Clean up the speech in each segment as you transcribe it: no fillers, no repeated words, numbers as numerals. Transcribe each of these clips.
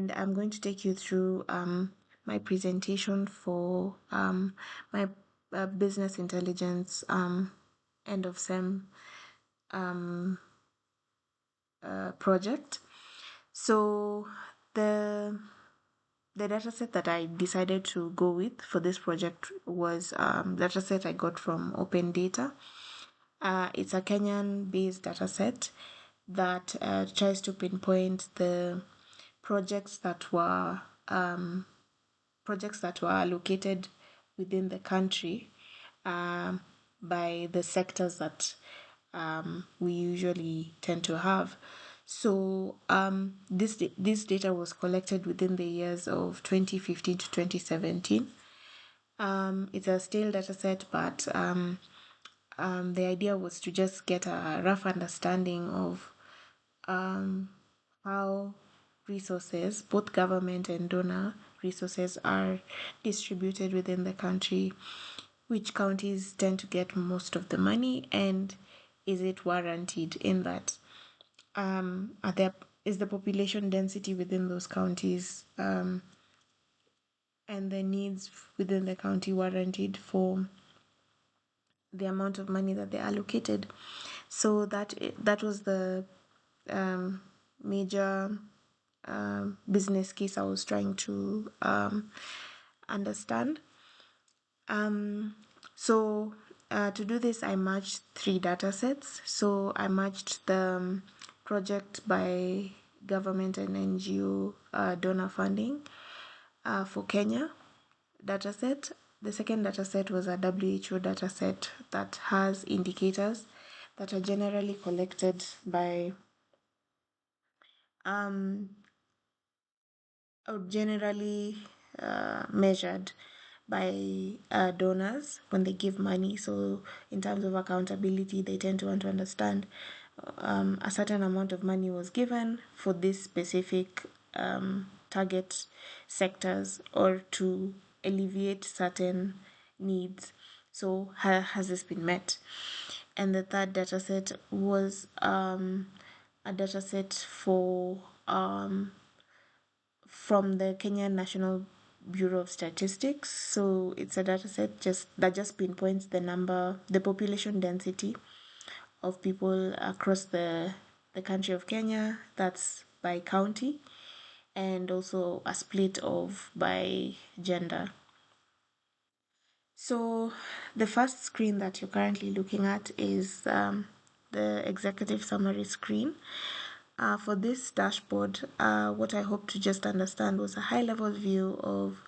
and I'm going to take you through my presentation for my business intelligence end of SEM project. So the dataset that I decided to go with for this project was dataset I got from Open Data. It's a Kenyan-based dataset that tries to pinpoint the projects that were allocated within the country by the sectors that we usually tend to have. So this data was collected within the years of 2015 to 2017. It's a stale data set, but the idea was to just get a rough understanding of how resources, both government and donor resources, are distributed within the country, which counties tend to get most of the money, and is it warranted in that? Is the population density within those counties and the needs within the county warranted for the amount of money that they allocated? So that was the major business case I was trying to understand. So to do this, I merged 3 data sets. So I merged the project by government and NGO donor funding for Kenya dataset. The second dataset was a WHO dataset that has indicators that are generally collected by or generally measured by donors when they give money. So in terms of accountability, they tend to want to understand a certain amount of money was given for this specific target sectors or to alleviate certain needs. So has this been met? And the third dataset was a dataset for from the Kenyan National Bureau of Statistics. So it's a dataset that just pinpoints the population density of people across the country of Kenya. That's by county, and also a split of by gender. So the first screen that you're currently looking at is the executive summary screen. For this dashboard, what I hope to just understand was a high-level view of,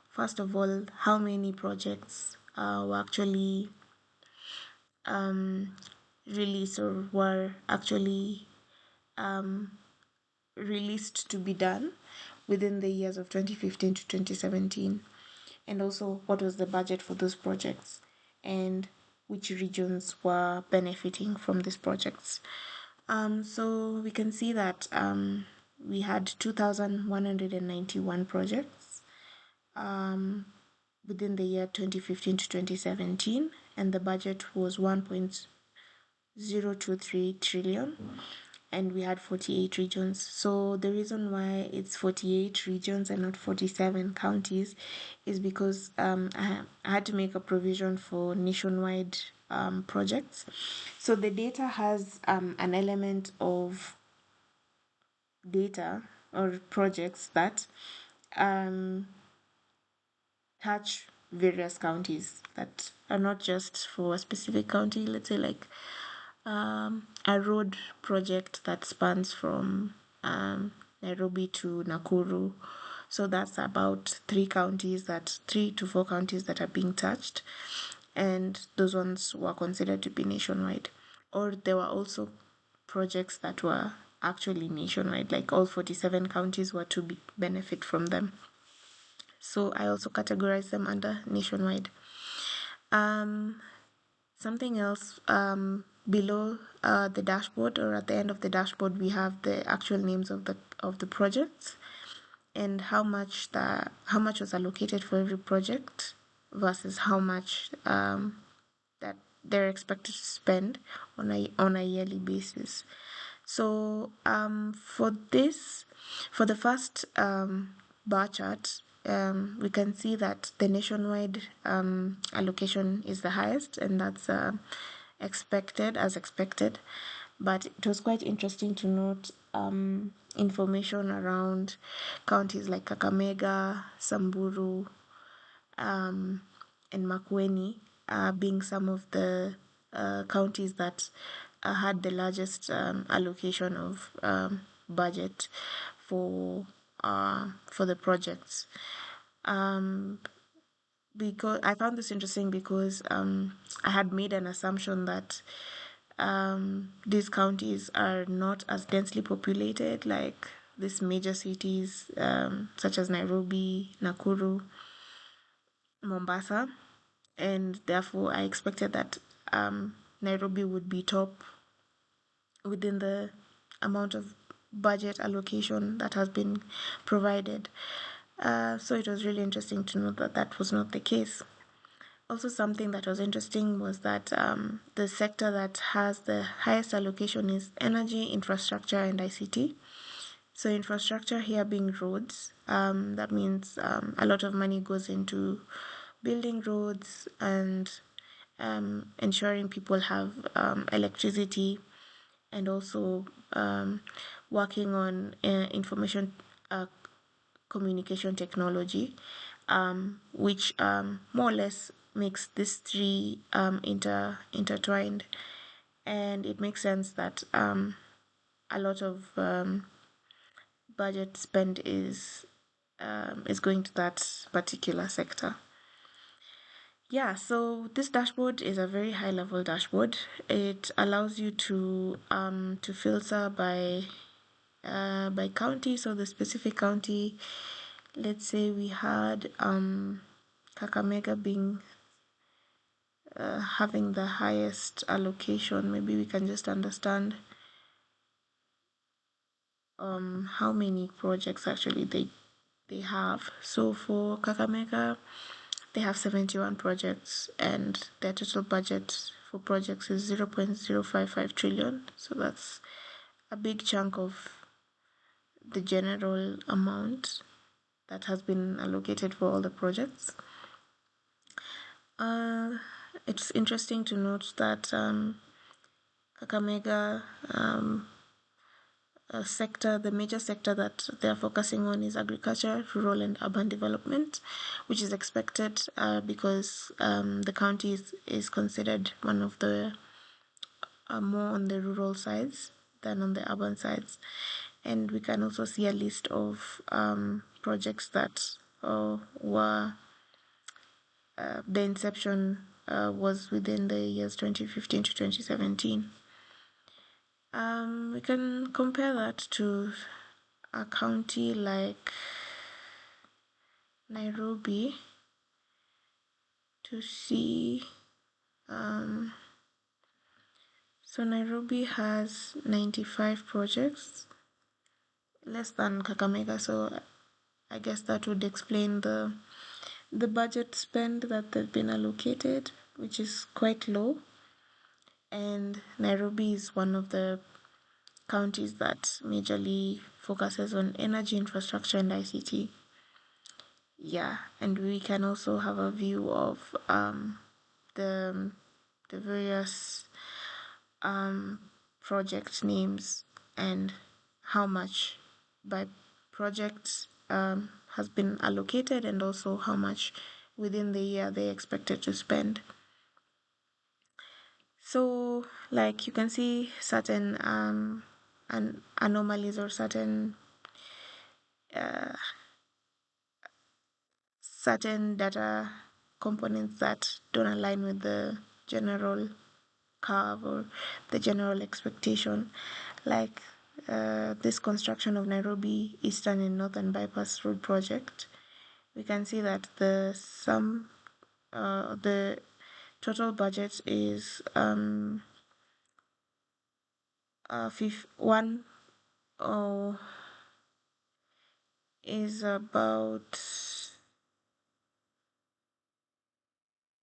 first of all, how many projects were actually released or were actually released to be done within the years of 2015 to 2017, and also what was the budget for those projects and which regions were benefiting from these projects. So we can see that we had 2,191 projects within the year 2015 to 2017, and the budget was 1.023 trillion, and we had 48 regions. So the reason why it's 48 regions and not 47 counties is because I had to make a provision for nationwide projects. So the data has an element of data or projects that touch various counties that are not just for a specific county. Let's say like a road project that spans from Nairobi to Nakuru. So that's about 3 to 4 counties that are being touched, and those ones were considered to be nationwide. Or there were also projects that were actually nationwide, like all 47 counties were to benefit from them. So I also categorize them under nationwide. Something else below the dashboard, or at the end of the dashboard, we have the actual names of the projects and how much was allocated for every project versus how much that they're expected to spend on a yearly basis. So for this, For the first bar chart, we can see that the nationwide allocation is the highest, and that's as expected. But it was quite interesting to note information around counties like Kakamega, Samburu, and Makueni being some of the counties that had the largest allocation of budget for the projects. Because I found this interesting because I had made an assumption that these counties are not as densely populated like these major cities such as Nairobi, Nakuru, Mombasa, and therefore I expected that Nairobi would be top within the amount of budget allocation that has been provided. So it was really interesting to note that that was not the case. Also, something that was interesting was that the sector that has the highest allocation is energy, infrastructure, and ICT. So, infrastructure here being roads, that means a lot of money goes into building roads and ensuring people have electricity, and also working on information communication technology, which more or less makes these three intertwined, and it makes sense that a lot of budget spend is going to that particular sector. Yeah, so this dashboard is a very high level dashboard. It allows you to filter by county. So the specific county, let's say we had Kakamega being having the highest allocation. Maybe we can just understand how many projects actually they have. So for Kakamega, they have 71 projects, and their total budget for projects is 0.055 trillion. So that's a big chunk of the general amount that has been allocated for all the projects. It's interesting to note that Kakamega sector, the major sector that they're focusing on is agriculture, rural and urban development, which is expected because the county is considered one of the more on the rural sides than on the urban sides. And we can also see a list of projects that were the inception was within the years 2015 to 2017. We can compare that to a county like Nairobi to see. So Nairobi has 95 projects, less than Kakamega. So I guess that would explain the budget spend that they've been allocated, which is quite low. And Nairobi is one of the counties that majorly focuses on energy infrastructure and ICT. Yeah, and we can also have a view of the various project names and how much by projects has been allocated, and also how much within the year they expected to spend. So, like you can see certain anomalies or certain data components that don't align with the general curve or the general expectation, like this construction of Nairobi Eastern and Northern Bypass Road project. We can see that the total budget is one is about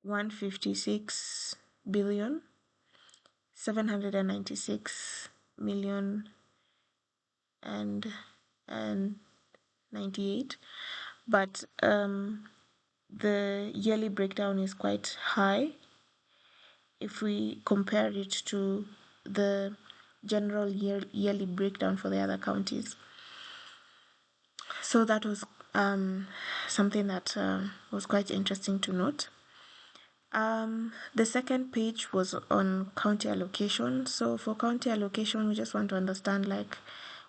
156 billion 796 million and 98, but the yearly breakdown is quite high if we compare it to the general yearly breakdown for the other counties. So that was something that was quite interesting to note. The second page was on county allocation. So for county allocation, we just want to understand like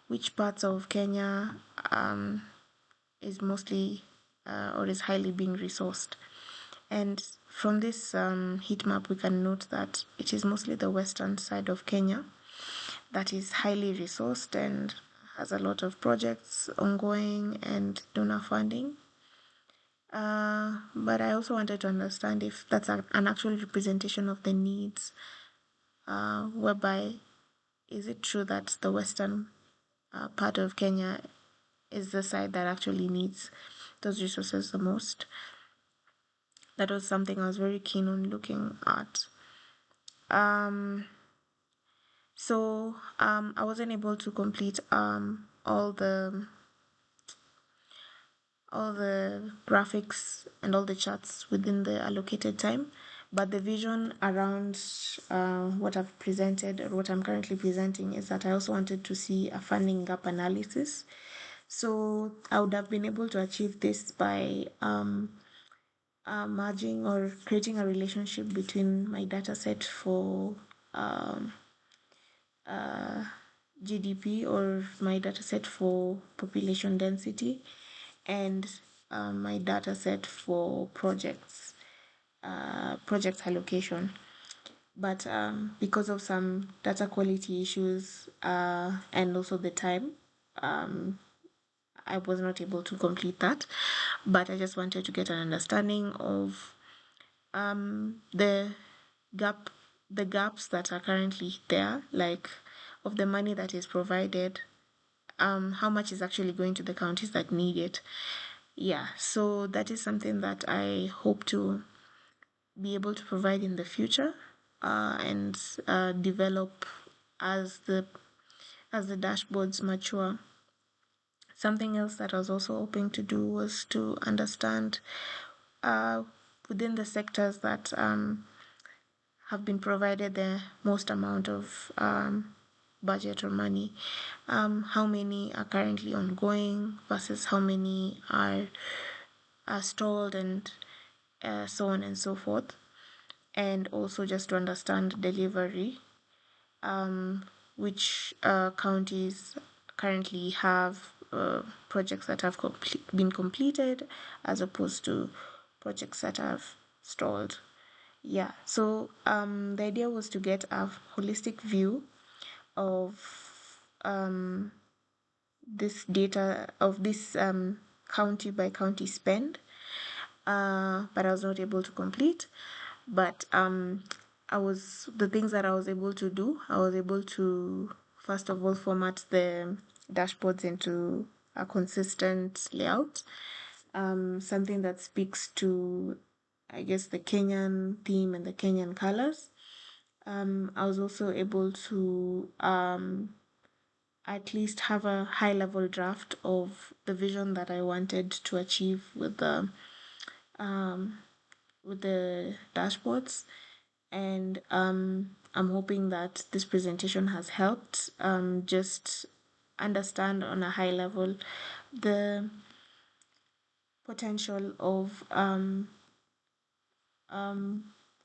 which parts of Kenya is mostly or is highly being resourced. And from this heat map, we can note that it is mostly the western side of Kenya that is highly resourced and has a lot of projects ongoing and donor funding. But I also wanted to understand if that's an actual representation of the needs, whereby is it true that the western part of Kenya is the side that actually needs those resources the most? That was something I was very keen on looking at. So I wasn't able to complete all the graphics and all the charts within the allocated time, but the vision around what I've presented or what I'm currently presenting is that I also wanted to see a funding gap analysis. So I would have been able to achieve this by merging or creating a relationship between my data set for GDP or my data set for population density and my data set for project allocation. But because of some data quality issues and also the time, I was not able to complete that. But I just wanted to get an understanding of the gaps that are currently there, like of the money that is provided, how much is actually going to the counties that need it. Yeah, so that is something that I hope to be able to provide in the future and develop as the dashboards mature. Something else that I was also hoping to do was to understand within the sectors that have been provided the most amount of budget or money, how many are currently ongoing versus how many are stalled and so on and so forth. And also just to understand delivery, which counties currently have projects that have been completed as opposed to projects that have stalled. Yeah, so the idea was to get a holistic view of this data, of this county by county spend, but I was not able to complete. But the things that I was able to do, I was able to first of all format the dashboards into a consistent layout, something that speaks to, I guess, the Kenyan theme and the Kenyan colors. I was also able to at least have a high level draft of the vision that I wanted to achieve with the dashboards, and I'm hoping that this presentation has helped just understand on a high level the potential of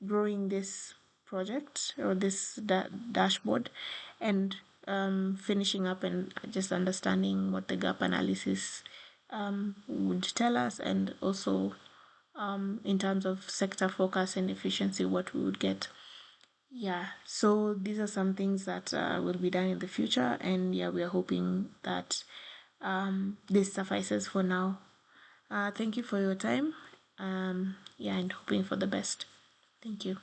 growing this project or this dashboard and finishing up and just understanding what the gap analysis would tell us, and also in terms of sector focus and efficiency, what we would get. Yeah, so these are some things that will be done in the future, and yeah, we are hoping that this suffices for now. Thank you for your time. Yeah, and hoping for the best. Thank you.